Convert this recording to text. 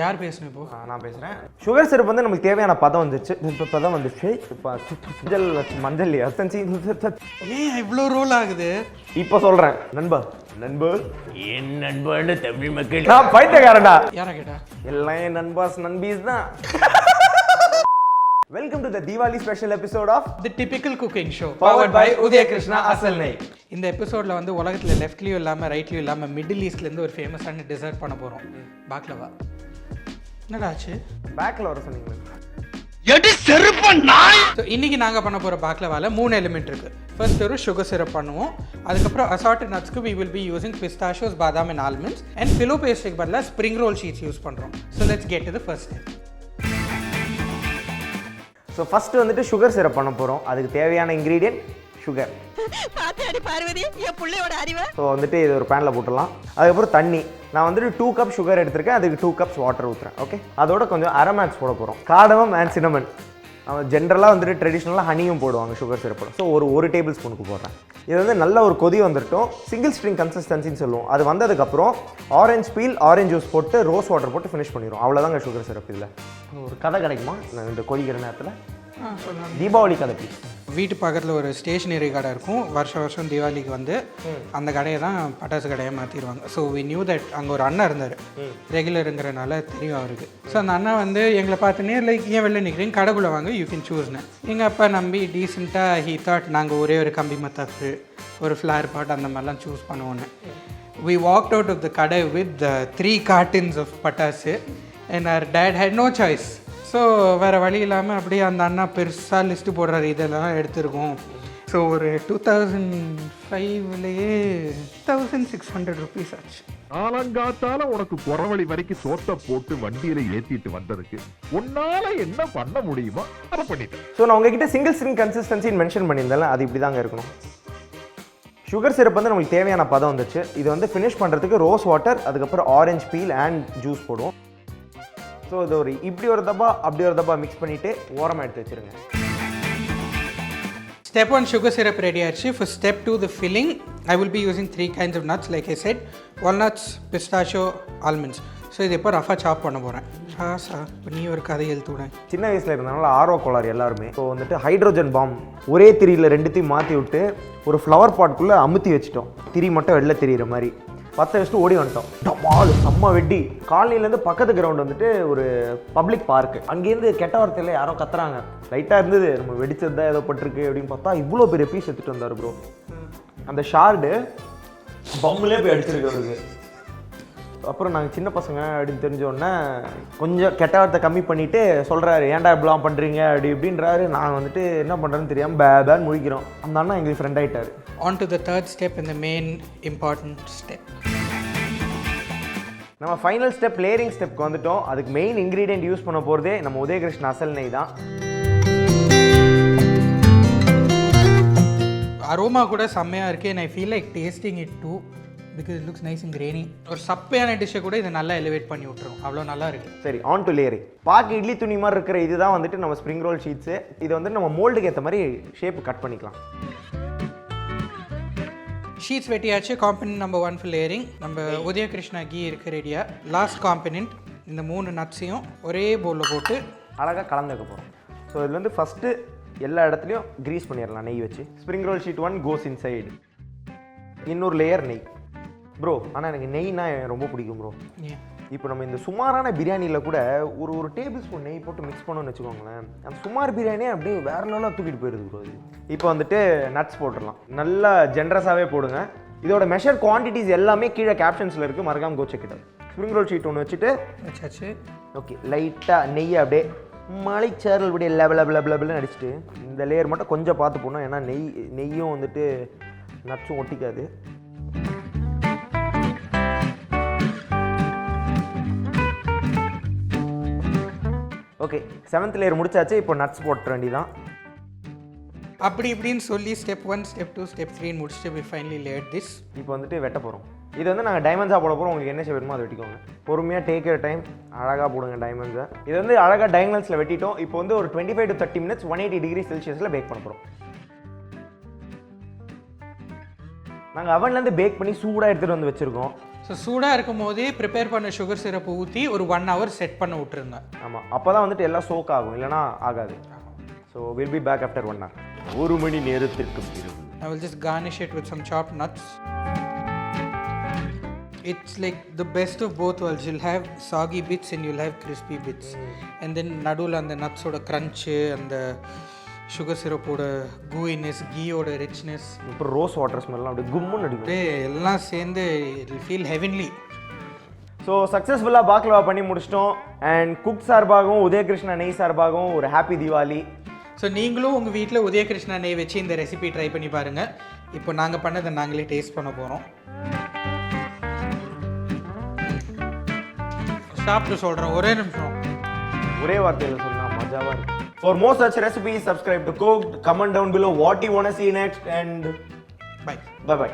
யார் பேசணும் இப்போ? நான் பேசுகிறேன். சுகர் சிரப் வந்து நமக்கு தேவையான பதம் வந்துச்சு. இப்போ பதம் வந்துச்சு. மஞ்சள் ஏன் இவ்வளோ ரோல் ஆகுது? இப்போ சொல்கிறேன் நண்பா. நண்பர் என் நண்பர்னு தமிழ் மக்கள் நான் பைத்தியக்காரன்டா. யாரா கேட்டா? எல்லாம் என் நண்பாஸ் நண்பீஸ் தான். Welcome to the Diwali special episode of The Typical Cooking Show powered by Udhaya Krishna Ghee. இந்த எபிசோட்ல வந்து உலகத்துல லெஃப்ட்லயும் இல்லாம ரைட்லயும் இல்லாம மிடில் ஈஸ்ட்ல இருந்து ஒரு ஃபேமஸான டெசர்ட் பண்ண போறோம். பாக்லவா. என்னடா ஆச்சு? பேக்ல வர சொன்னீங்க. எடி செருப்பு நாய். சோ இன்னைக்கு நாங்க பண்ண போற பாக்லவால 3 எலிமெண்ட் இருக்கு. ஃபர்ஸ்ட் ஒரு sugar syrup பண்ணுவோம். அதுக்கப்புறம் assorted nutsக்கு we will be using pistachios, badam and almonds and pillow pastry பதிலா spring roll sheets யூஸ் பண்றோம். So let's get to the first step. So first வந்துட்டு சுகர் சிரப் பண்ண போகிறோம். அதுக்கு தேவையான இன்க்ரீடியன்ட் சுகர். ஸோ வந்துட்டு இது ஒரு பேனில் போட்டுடலாம். அதுக்கப்புறம் தண்ணி. நான் வந்துட்டு 2 கப் சுகர் எடுத்திருக்கேன். அதுக்கு 2 கப்ஸ் வாட்டர் ஊற்றுறேன். ஓகே, அதோட கொஞ்சம் அரமேட்ஸ் போட போகிறோம். Cardamom and cinnamon. ஜென்ரலாக வந்துட்டு ட்ரெடிஷ்னலாக ஹனியும் போடுவாங்க சுகர் சிரப்போட. ஸோ ஒரு டேபிள் ஸ்பூனுக்கு போடுறேன். இது வந்து நல்ல ஒரு கொதி வந்துட்டோம். சிங்கிள் ஸ்ட்ரிங் கன்சிஸ்டன்சின்னு சொல்லுவோம். அது வந்ததுக்கப்புறம் ஆரஞ்சு பீல், ஆரஞ்சு ஜூஸ் போட்டு ரோஸ் வாட்டர் போட்டு ஃபினிஷ் பண்ணிடுவோம். அவ்வளோதாங்க சுகர் சிரப். இதில் ஒரு கதை கிடைக்குமா இந்த கொதிக்கிற நேரத்தில்? தீபாவளி கதை ப்ளீஸ். வீட்டு பக்கத்தில் ஒரு ஸ்டேஷனரி கடை இருக்கும். வருஷம் தீபாவளிக்கு வந்து அந்த கடையை தான் பட்டாசு கடையை மாற்றிடுவாங்க. ஸோ வி நியூ தட் அங்கே ஒரு அண்ணா இருந்தார், ரெகுலருங்கிறனால தெரியும் அவருக்கு. ஸோ அந்த அண்ணா வந்து எங்களை பார்த்துனே லைக் ஏன் வெளில நிற்கிறீங்க, கடைக்குள்ளே வாங்க, யூ கேன் சூஸ்னு. எங்கள் அப்பா நம்பி டீசெண்டாக ஹீ தாட் நாங்கள் ஒரே ஒரு கம்பி மத்தாப்பு, ஒரு ஃப்ளார் பாட் அந்த மாதிரிலாம் சூஸ் பண்ணுவோன்னு. We walked out of the கடை வித் 3 cartons ஆஃப் பட்டாசு and our dad had no choice. So வேறு வழி இல்லாமல் அப்படியே அந்த அண்ணா பெருசாக லிஸ்ட்டு போடுறாரு, இதெல்லாம் எடுத்துருக்கோம். ஸோ ஒரு 2005லேயே 1600 rupees ஆச்சு. காலங்காத்தால உனக்கு குறவழி வரைக்கும் சோத்த போட்டு வண்டியில ஏத்திட்டு வந்ததுக்கு உன்னால என்ன பண்ண முடியுமோ அதை பண்ணிட்டேன். ஸோ நான் உங்ககிட்ட சிங்கிள் ஸ்ட்ரிங் கன்சிஸ்டன்சின்னு மென்ஷன் பண்ணியிருந்தேன். அது இப்படி தாங்க இருக்கணும். சுகர் சிரப் வந்து நமக்கு தேவையான பதம் வந்துச்சு. இது வந்து ஃபினிஷ் பண்ணுறதுக்கு ரோஸ் வாட்டர், அதுக்கப்புறம் ஆரஞ்சு பீல் அண்ட் ஜூஸ் போடுவோம். ஸோ இது ஒரு இப்படி ஒரு டப்பா அப்படி ஒரு டப்பா மிக்ஸ் பண்ணிவிட்டு ஓரமாக எடுத்து வச்சுருங்க. Step 1 sugar syrup ரெடி ஆச்சு. For step 2 the filling, I will be using 3 kinds of nuts like I said, walnuts, pistachio, almonds. So இது இப்போ ரஃபாக சாப் பண்ண போகிறேன். இப்போ நீ ஒரு கதை எழுத்துவிடேன். சின்ன வயசில் இருந்தனால ஆர்வ கோளாறு எல்லாருமே. ஸோ வந்துட்டு ஹைட்ரோஜன் பாம் ஒரே திரியில் 2த்தையும் மாற்றி விட்டு ஒரு ஃப்ளவர் பாட்குள்ளே அமுத்தி வச்சுட்டோம். திரி மட்டும் வெளில தெரிகிற மாதிரி பற்ற வச்சுட்டு ஓடி வந்துட்டோம். டமால் செம்ம வெட்டி. காலனிலேருந்து பக்கத்து கிரவுண்ட் வந்துட்டு ஒரு பப்ளிக் பார்க்கு. அங்கேருந்து கெட்ட வார்த்தையில் யாரோ கத்துறாங்க. லைட்டாக இருந்தது, நம்ம வெடிச்சது தான் ஏதோ பட்டிருக்கு அப்படின்னு பார்த்தா இவ்வளோ பெரிய பீஸ் எடுத்துகிட்டு வந்தார் ப்ரோ. அந்த ஷார்டு பம்முலே போய் அடிச்சிருக்கிறதுக்கு. அப்புறம் நாங்கள் சின்ன பசங்க அப்படின்னு தெரிஞ்சோடனே கொஞ்சம் கெட்ட வார்த்தை கம்மி பண்ணிவிட்டு சொல்கிறாரு, ஏன்டா இப்படிலாம் பண்ணுறீங்க அப்படி இப்படின்றாரு. நாங்கள் வந்துட்டு என்ன பண்ணுறேன்னு தெரியாமல் பேன்னு முழிக்கிறோம். அந்த அண்ணா எங்களுக்கு ஃப்ரெண்ட் ஆகிட்டார். On to the third step and the main important step. நம்ம ஃபைனல் ஸ்டெப் லேயரிங் ஸ்டெப்க்கு வந்துட்டோம். அதுக்கு மெயின் இன்க்ரீடியன்ட் யூஸ் பண்ண போகிறதே நம்ம உதய கிருஷ்ண அசல் நெய் தான். அரோமா கூட செம்மையாக இருக்குது. and I feel like tasting it too because it looks nice and grainy. ஒரு சப்பையான டிஷ்ஷை கூட இதை நல்லா எலிவேட் பண்ணி விட்டுரும். அவ்வளோ நல்லா இருக்குது. சரி, ஆன் டு லேயரிங். பாக்கு இட்லி துணி மாதிரி இருக்கிற இதுதான் வந்துட்டு நம்ம ஸ்ப்ரிங் ரோல் ஷீட்ஸு. இதை வந்து நம்ம மோல்டுக்கு ஏற்ற மாதிரி ஷேப்பு கட் பண்ணிக்கலாம். ஷீட்ஸ் வெட்டியாச்சு. Component number 1 for layering. நம்ம உதய கிருஷ்ணா கீ இருக்குது ரெடியா. லாஸ்ட் காம்பனன்ட் இந்த 3 நட்ஸையும் ஒரே பவுலில் போட்டு அழகாக கலந்து வைக்க போகிறோம். ஸோ இதில் வந்து ஃபஸ்ட்டு எல்லா இடத்துலையும் க்ரீஸ் பண்ணிடலாம் நெய் வச்சு. ஸ்ப்ரிங் ரோல் ஷீட் 1 கோஸ் இன்சைடு. இன்னொரு லேயர் நெய் ப்ரோ. ஆனால் எனக்கு நெய்னா ரொம்ப பிடிக்கும் ப்ரோ. இப்போ நம்ம இந்த சுமாரான பிரியாணியில் கூட ஒரு டேபிள் ஸ்பூன் நெய் போட்டு மிக்ஸ் பண்ணோன்னு வச்சுக்கோங்களேன், அந்த சுமார் பிரியாணியே அப்படியே வேறு லெவலாக தூக்கிட்டு போயிடுது ப்ரோ. இப்போ வந்துட்டு நட்ஸ் போட்டுடலாம். நல்லா ஜென்ரஸாகவே போடுங்க. இதோட மெஷர் குவான்டிட்டிஸ் எல்லாமே கீழே கேப்ஷன்ஸில் இருக்குது, மறக்காம go check it out. Spring roll sheet ஒன்று வச்சுட்டு வச்சாச்சு. ஓகே, லைட்டாக நெய்யை அப்படியே மலைச்சாரல் அப்படியே லெவலன்னு அடிச்சுட்டு இந்த லேயர் மட்டும் கொஞ்சம் பார்த்து போடணும். ஏன்னா நெய்யும் வந்துட்டு நட்ஸும் ஒட்டிக்காது. ஓகே, 7th லேயர் முடிச்சாச்சு. இப்போ நட்ஸ் போட்டுற வேண்டியதான். அப்படி இப்படின்னு சொல்லி ஸ்டெப் 1, ஸ்டெப் 2, ஸ்டெப் 3 முடிச்சுட்டு we finally layered this. இப்போ வந்துட்டு வெட்ட போகிறோம். இது வந்து நாங்கள் டைமண்ட்ஸாக போட போகிறோம். உங்களுக்கு என்ன ஷேப் வேணுமோ அதை வெட்டிக்கோங்க. பொறுமையாக டேக் யூர் டைம், அழகாக போடுங்க டைமண்ட்ஸை. இது வந்து அழகாக டைமண்ட்ஸில் வெட்டிட்டோம். இப்போ வந்து ஒரு 25 to 30 minutes 180 degree Celsiusல பேக் பண்ண போகிறோம். நாங்கள் அவன்லேருந்து பேக் பண்ணி சூடாக எடுத்துகிட்டு வந்து வச்சுருக்கோம். ஸோ ஸோ சூடாக இருக்கும் போதே ப்ரிப்பேர் பண்ண சுகர் சிரப்பை ஊற்றி ஒரு 1 hour செட் பண்ண விட்டுருங்க. ஆமாம், அப்போ தான் வந்துட்டு எல்லாம் சோக் ஆகும், இல்லைனா ஆகாது. So will be back after 1 hour. 1 மணி நேரத்திற்கு பிறகு I will just garnish it with some chopped nuts. It's like the best of both worlds. You'll have soggy bits and you'll have crispy bits. And then nadula and the nuts oda crunch and the sugar syrup oda gooiness, ghee oda richness. அப்புறம் rose water ஸ்மெல்லாம் அப்படியே கும்முன்னு அடிக்கும். எல்லாம் சேர்ந்து it will feel heavenly. So சக்ஸஸ்ஃபுல்லாக பாக்லவா பண்ணி முடிச்சிட்டோம். And cook சார்பாகவும் உதய கிருஷ்ணா நெய் சார்பாகவும் ஒரு ஹாப்பி தீபாவளி. ஸோ நீங்களும் உங்கள் வீட்டில் உதய கிருஷ்ணா நெய் வச்சு இந்த ரெசிபி ட்ரை பண்ணி பாருங்கள். இப்போ நாங்கள் பண்ணதை நாங்களே டேஸ்ட் பண்ண போகிறோம். சாப்பிட்டு சொல்கிறோம், ஒரே நிமிஷம். ஒரே வார்த்தையில் சொன்னால் மஜாவாக இருக்கும். For more such recipes, subscribe to Cooked. Comment down below what you want to see next, and bye. Bye.